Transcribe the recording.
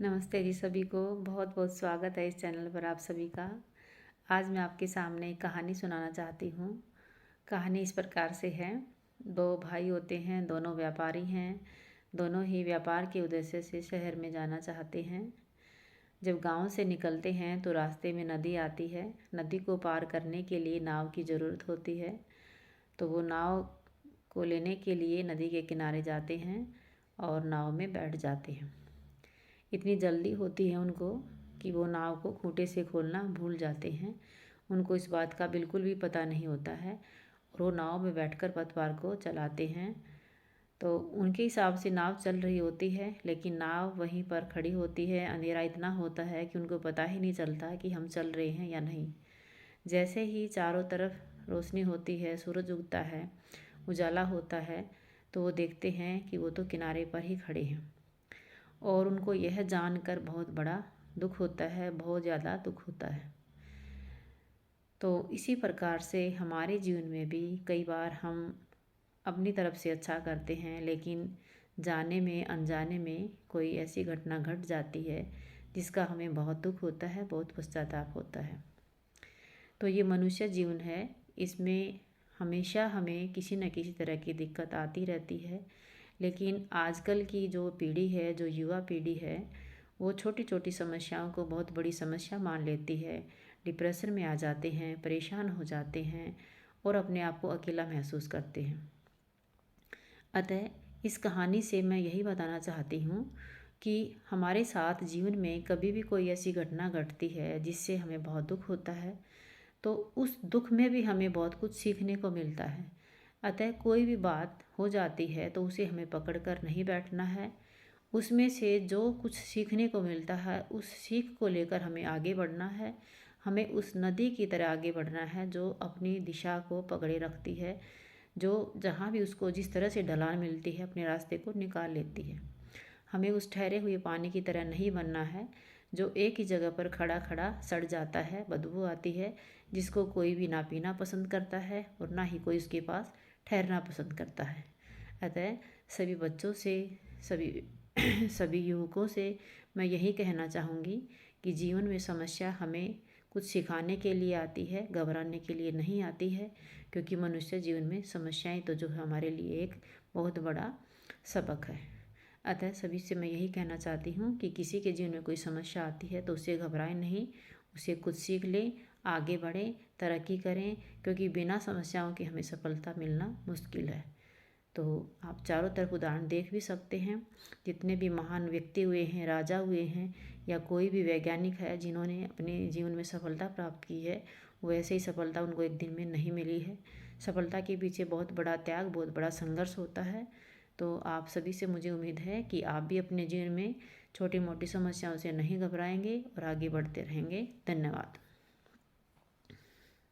नमस्ते जी सभी को। बहुत बहुत स्वागत है इस चैनल पर आप सभी का। आज मैं आपके सामने एक कहानी सुनाना चाहती हूँ। कहानी इस प्रकार से है। दो भाई होते हैं, दोनों व्यापारी हैं। दोनों ही व्यापार के उद्देश्य से शहर में जाना चाहते हैं। जब गांव से निकलते हैं तो रास्ते में नदी आती है। नदी को पार करने के लिए नाव की ज़रूरत होती है। तो वो नाव को लेने के लिए नदी के किनारे जाते हैं और नाव में बैठ जाते हैं। इतनी जल्दी होती है उनको कि वो नाव को खूंटे से खोलना भूल जाते हैं। उनको इस बात का बिल्कुल भी पता नहीं होता है और वो नाव में बैठकर पतवार को चलाते हैं। तो उनके हिसाब से नाव चल रही होती है, लेकिन नाव वहीं पर खड़ी होती है। अंधेरा इतना होता है कि उनको पता ही नहीं चलता कि हम चल रहे हैं या नहीं। जैसे ही चारों तरफ रोशनी होती है, सूरज उगता है, उजाला होता है, तो वो देखते हैं कि वो तो किनारे पर ही खड़े हैं। और उनको यह जानकर बहुत बड़ा दुख होता है, बहुत ज़्यादा दुख होता है। तो इसी प्रकार से हमारे जीवन में भी कई बार हम अपनी तरफ से अच्छा करते हैं, लेकिन जाने में अनजाने में कोई ऐसी घटना घट जाती है जिसका हमें बहुत दुख होता है, बहुत पश्चाताप होता है। तो ये मनुष्य जीवन है, इसमें हमेशा हमें किसी न किसी तरह की दिक्कत आती रहती है। लेकिन आजकल की जो पीढ़ी है, जो युवा पीढ़ी है, वो छोटी छोटी समस्याओं को बहुत बड़ी समस्या मान लेती है। डिप्रेशन में आ जाते हैं, परेशान हो जाते हैं और अपने आप को अकेला महसूस करते हैं। अतः इस कहानी से मैं यही बताना चाहती हूँ कि हमारे साथ जीवन में कभी भी कोई ऐसी घटना घटती है जिससे हमें बहुत दुख होता है, तो उस दुख में भी हमें बहुत कुछ सीखने को मिलता है। अतः कोई भी बात हो जाती है तो उसे हमें पकड़ कर नहीं बैठना है। उसमें से जो कुछ सीखने को मिलता है, उस सीख को लेकर हमें आगे बढ़ना है। हमें उस नदी की तरह आगे बढ़ना है जो अपनी दिशा को पकड़े रखती है, जो जहाँ भी उसको जिस तरह से ढलान मिलती है अपने रास्ते को निकाल लेती है। हमें उस ठहरे हुए पानी की तरह नहीं बनना है जो एक ही जगह पर खड़ा खड़ा सड़ जाता है, बदबू आती है, जिसको कोई भी ना पीना पसंद करता है और ना ही कोई उसके पास ठहरना पसंद करता है। अतः सभी बच्चों से, सभी युवकों से मैं यही कहना चाहूँगी कि जीवन में समस्या हमें कुछ सिखाने के लिए आती है, घबराने के लिए नहीं आती है। क्योंकि मनुष्य जीवन में समस्याएं तो जो है हमारे लिए एक बहुत बड़ा सबक है। अतः सभी से मैं यही कहना चाहती हूँ कि किसी के जीवन में कोई समस्या आती है तो उससे घबराएं नहीं, उसे कुछ सीख लें, आगे बढ़ें, तरक्की करें। क्योंकि बिना समस्याओं के हमें सफलता मिलना मुश्किल है। तो आप चारों तरफ उदाहरण देख भी सकते हैं। जितने भी महान व्यक्ति हुए हैं, राजा हुए हैं या कोई भी वैज्ञानिक है जिन्होंने अपने जीवन में सफलता प्राप्त की है, वो ऐसे ही सफलता उनको एक दिन में नहीं मिली है। सफलता के पीछे बहुत बड़ा त्याग, बहुत बड़ा संघर्ष होता है। तो आप सभी से मुझे उम्मीद है कि आप भी अपने जीवन में छोटी मोटी समस्याओं से नहीं घबराएंगे और आगे बढ़ते रहेंगे। धन्यवाद।